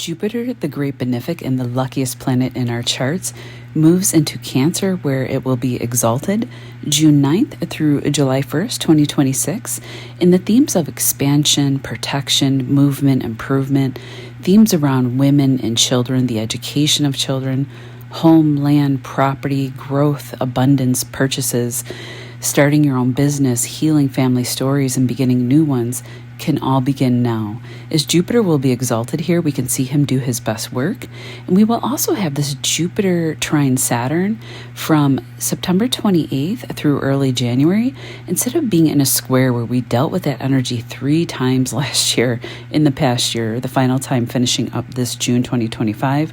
Jupiter, the great benefic and the luckiest planet in our charts, moves into Cancer where it will be exalted June 9th through July 1st, 2026, in the themes of expansion, protection, movement, improvement, themes around women and children, the education of children, home, land, property, growth, abundance, purchases, starting your own business, healing family stories, and beginning new ones can all begin now. As Jupiter will be exalted here, we can see him do his best work. And we will also have this Jupiter trine Saturn from September 28th through early January. Instead of being in a square where we dealt with that energy 3 times last year in the past year, the final time finishing up this June 2025,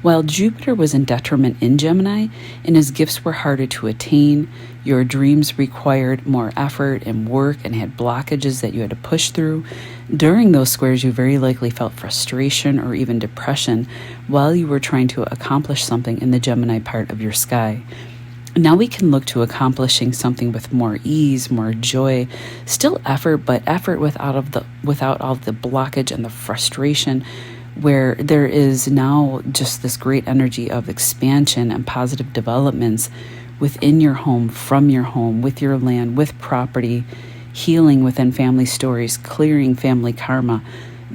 while Jupiter was in detriment in Gemini and his gifts were harder to attain, your dreams required more effort and work and had blockages that you had to push through. During those squares, you very likely felt frustration or even depression while you were trying to accomplish something in the Gemini part of your sky. Now we can look to accomplishing something with more ease, more joy, still effort, but effort without all the blockage and the frustration, where there is now just this great energy of expansion and positive developments within your home, from your home, with your land, with property, healing within family stories, clearing family karma,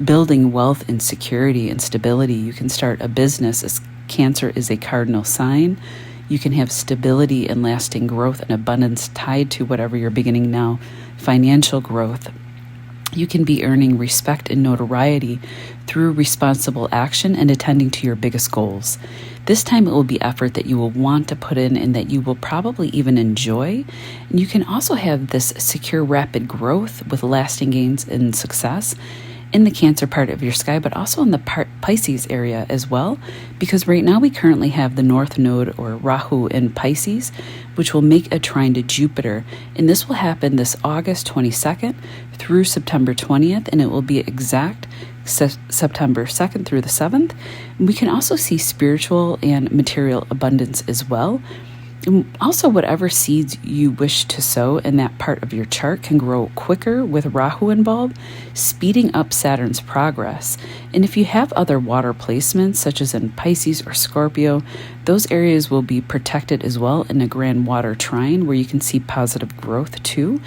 building wealth and security and stability. You can start a business as Cancer is a cardinal sign. You can have stability and lasting growth and abundance tied to whatever you're beginning now, financial growth. You can be earning respect and notoriety through responsible action and attending to your biggest goals. This time it will be effort that you will want to put in and that you will probably even enjoy. And you can also have this secure, rapid growth with lasting gains and success in the Cancer part of your sky, but also in the Pisces area as well, because right now we currently have the North Node or Rahu in Pisces, which will make a trine to Jupiter. And this will happen this August 22nd through September 20th, and it will be exact September 2nd through the 7th. And we can also see spiritual and material abundance as well. And also, whatever seeds you wish to sow in that part of your chart can grow quicker with Rahu involved, speeding up Saturn's progress. And if you have other water placements, such as in Pisces or Scorpio, those areas will be protected as well in a grand water trine where you can see positive growth too.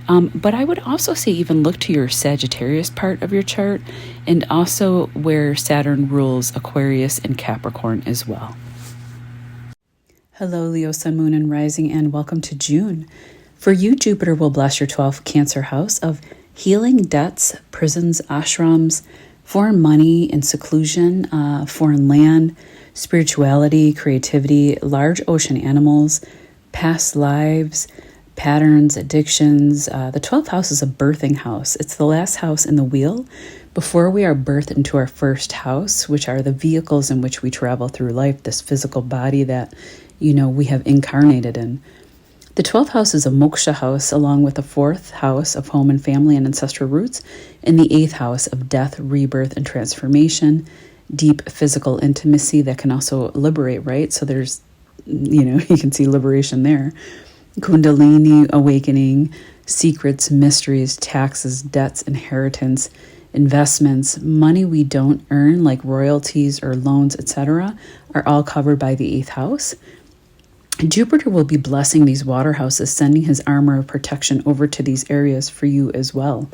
But I would also say even look to your Sagittarius part of your chart and also where Saturn rules Aquarius and Capricorn as well. Hello, Leo, Sun, Moon, and Rising, and welcome to June. For you, Jupiter will bless your 12th Cancer house of healing, debts, prisons, ashrams, foreign money and seclusion, foreign land, spirituality, creativity, large ocean animals, past lives, patterns, addictions. The 12th house is a birthing house. It's the last house in the wheel before we are birthed into our first house, which are the vehicles in which we travel through life, this physical body that we have incarnated in. The 12th house is a moksha house, along with the 4th house of home and family and ancestral roots, and the 8th house of death, rebirth, and transformation, deep physical intimacy that can also liberate, right? So there's, you can see liberation there. Kundalini, awakening, secrets, mysteries, taxes, debts, inheritance, investments, money we don't earn like royalties or loans, etc., are all covered by the 8th house. Jupiter will be blessing these water houses, sending his armor of protection over to these areas for you as well.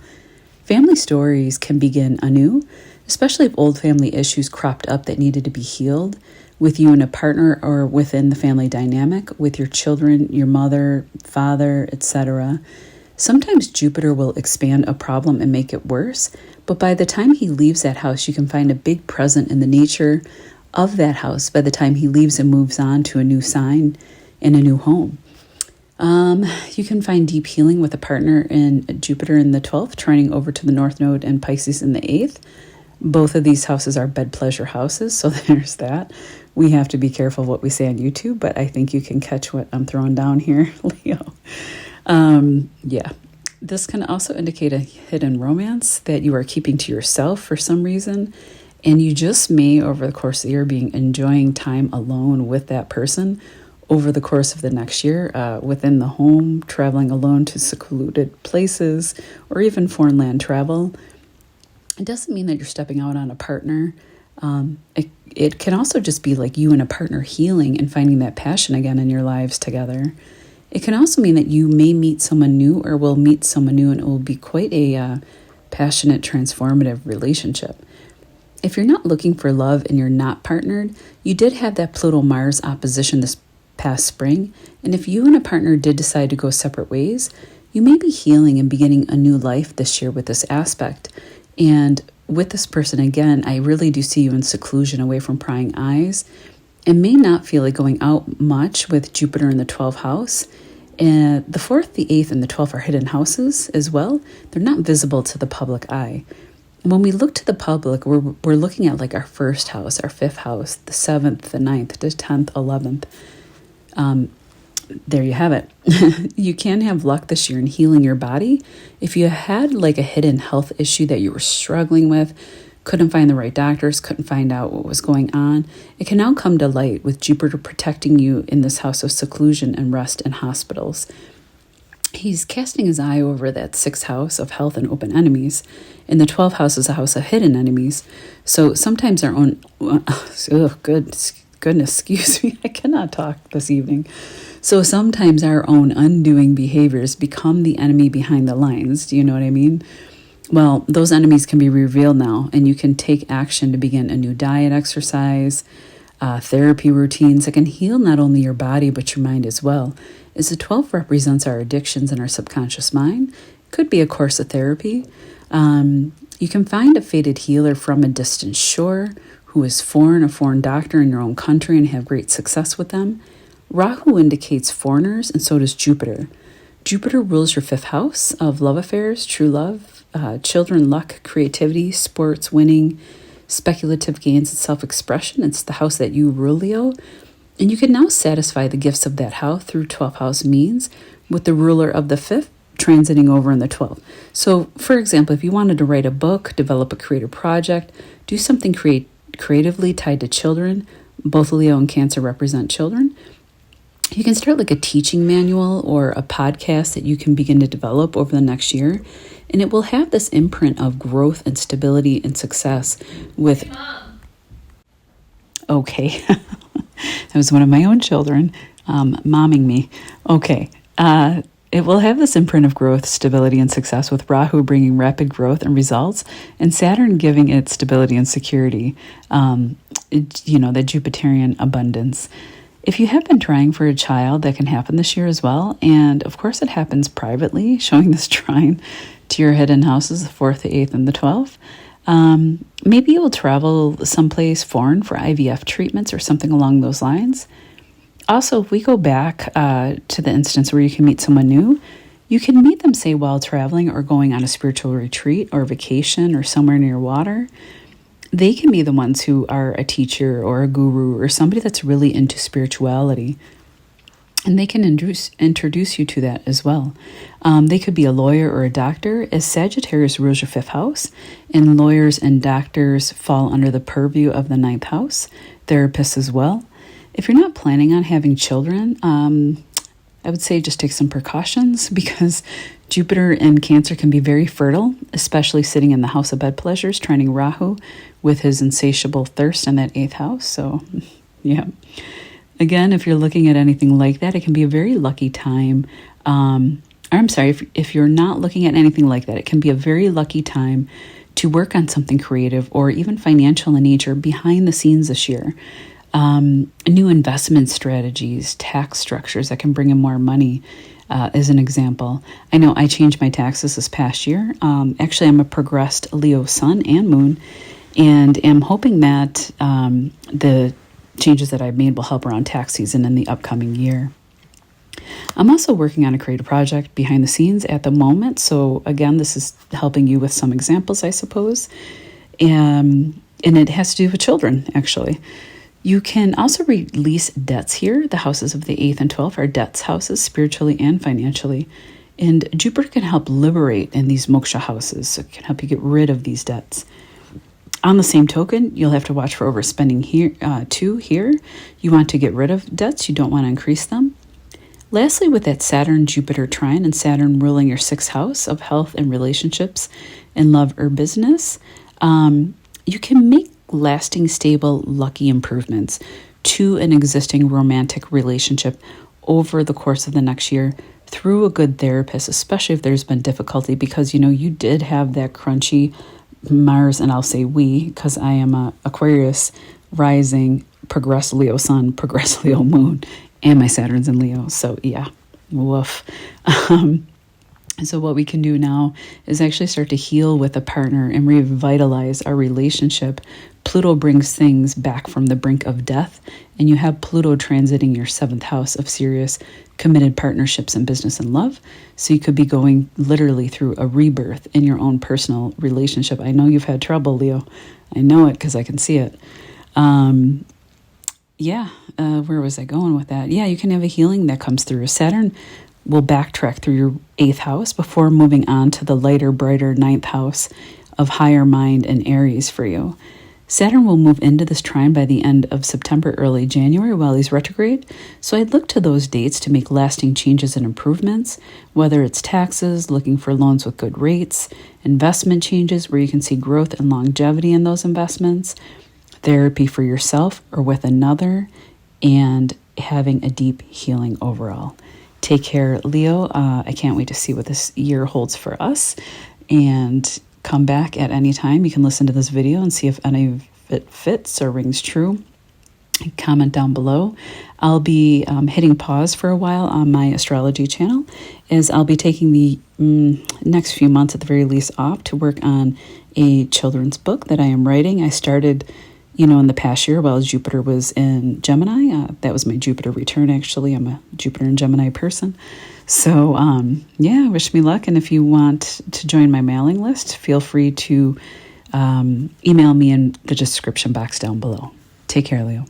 Family stories can begin anew, especially if old family issues cropped up that needed to be healed with you and a partner or within the family dynamic, with your children, your mother, father, etc. Sometimes Jupiter will expand a problem and make it worse, but by the time he leaves that house, you can find a big present in the nature of that house by the time he leaves and moves on to a new sign and a new home. You can find deep healing with a partner in Jupiter in the 12th, trining over to the North Node and Pisces in the 8th. Both of these houses are bed pleasure houses, so there's that. We have to be careful what we say on YouTube, but I think you can catch what I'm throwing down here, Leo. This can also indicate a hidden romance that you are keeping to yourself for some reason, and you just may, over the course of the year, be enjoying time alone with that person over the course of the next year, within the home, traveling alone to secluded places, or even foreign land travel. It doesn't mean that you're stepping out on a partner. It can also just be like you and a partner healing and finding that passion again in your lives together. It can also mean that you may meet someone new or will meet someone new, and it will be quite a passionate, transformative relationship. If you're not looking for love and you're not partnered, you did have that Pluto-Mars opposition this past spring. And if you and a partner did decide to go separate ways, you may be healing and beginning a new life this year with this aspect. And with this person, again, I really do see you in seclusion, away from prying eyes, and may not feel like going out much with Jupiter in the 12th house. And the 4th, the 8th, and the 12th are hidden houses as well. They're not visible to the public eye. When we look to the public, we're looking at like our 1st house, our 5th house, the 7th, the 9th, the 10th, 11th. There you have it. You can have luck this year in healing your body. If you had like a hidden health issue that you were struggling with, couldn't find the right doctors, couldn't find out what was going on, it can now come to light with Jupiter protecting you in this house of seclusion and rest in hospitals. He's casting his eye over that 6th house of health and open enemies, and the 12th house is a house of hidden enemies. So sometimes our own, goodness, excuse me, I cannot talk this evening. So sometimes our own undoing behaviors become the enemy behind the lines. Do you know what I mean? Well, those enemies can be revealed now, and you can take action to begin a new diet, exercise, therapy routines that can heal not only your body but your mind as well. As the 12th represents our addictions and our subconscious mind, could be a course of therapy. You can find a fated healer from a distant shore who is a foreign doctor in your own country, and have great success with them. Rahu indicates foreigners, and so does Jupiter. Jupiter rules your 5th house of love affairs, true love, children, luck, creativity, sports, winning, speculative gains, and self-expression. It's the house that you rule, Leo. And you can now satisfy the gifts of that house through 12th house means, with the ruler of the 5th transiting over in the 12th. So, for example, if you wanted to write a book, develop a creative project, do something creatively tied to children, both Leo and Cancer represent children, you can start like a teaching manual or a podcast that you can begin to develop over the next year. And it will have this imprint of growth and stability and success with... Hey, Mom. Okay. That was one of my own children momming me. Okay. It will have this imprint of growth, stability, and success, with Rahu bringing rapid growth and results, and Saturn giving it stability and security, the Jupiterian abundance. If you have been trying for a child, that can happen this year as well. And of course, it happens privately, showing this trine to your hidden houses, the 4th, the 8th, and the 12th. Maybe you will travel someplace foreign for IVF treatments or something along those lines. Also, if we go back to the instance where you can meet someone new, you can meet them, say, while traveling or going on a spiritual retreat or vacation or somewhere near water. They can be the ones who are a teacher or a guru or somebody that's really into spirituality. And they can introduce you to that as well. They could be a lawyer or a doctor, as Sagittarius rules your 5th house, and lawyers and doctors fall under the purview of the 9th house, therapists as well. If you're not planning on having children, I would say just take some precautions, because Jupiter in Cancer can be very fertile, especially sitting in the house of bed pleasures, trining Rahu with his insatiable thirst in that 8th house. So, yeah. Again, if you're looking at anything like that, it can be a very lucky time. If you're not looking at anything like that, it can be a very lucky time to work on something creative or even financial in nature behind the scenes this year. New investment strategies, tax structures that can bring in more money, as an example. I know I changed my taxes this past year. Actually, I'm a progressed Leo sun and moon, and am hoping that the changes that I've made will help around tax season in the upcoming year. I'm also working on a creative project behind the scenes at the moment. So again, this is helping you with some examples, I suppose. And it has to do with children, actually. You can also release debts here. The houses of the 8th and 12th are debts houses, spiritually and financially. And Jupiter can help liberate in these moksha houses. So it can help you get rid of these debts. On the same token, you'll have to watch for overspending here, too. You want to get rid of debts. You don't want to increase them. Lastly, with that Saturn-Jupiter trine, and Saturn ruling your 6th house of health and relationships and love or business, you can make lasting, stable, lucky improvements to an existing romantic relationship over the course of the next year through a good therapist, especially if there's been difficulty, because you did have that crunchy Mars, and I'll say we, because I am a Aquarius rising, progress Leo sun, progress Leo moon, and my Saturn's in Leo. So yeah, woof. So what we can do now is actually start to heal with a partner and revitalize our relationship. Pluto brings things back from the brink of death, and you have Pluto transiting your 7th house of serious, committed partnerships in business and love. So you could be going literally through a rebirth in your own personal relationship. I know you've had trouble, Leo. I know it because I can see it. Where was I going with that? Yeah, you can have a healing that comes through. Saturn will backtrack through your 8th house before moving on to the lighter, brighter 9th house of higher mind and Aries for you. Saturn will move into this trine by the end of September, early January while he's retrograde. So I'd look to those dates to make lasting changes and improvements, whether it's taxes, looking for loans with good rates, investment changes where you can see growth and longevity in those investments, therapy for yourself or with another, and having a deep healing overall. Take care, Leo. I can't wait to see what this year holds for us. And come back at any time. You can listen to this video and see if any of it fits or rings true. Comment down below. I'll be hitting pause for a while on my astrology channel, as I'll be taking the next few months at the very least off to work on a children's book that I am writing. I started in the past year while Jupiter was in Gemini. That was my Jupiter return, actually. I'm a Jupiter and Gemini person. So, wish me luck. And if you want to join my mailing list, feel free to email me in the description box down below. Take care, Leo.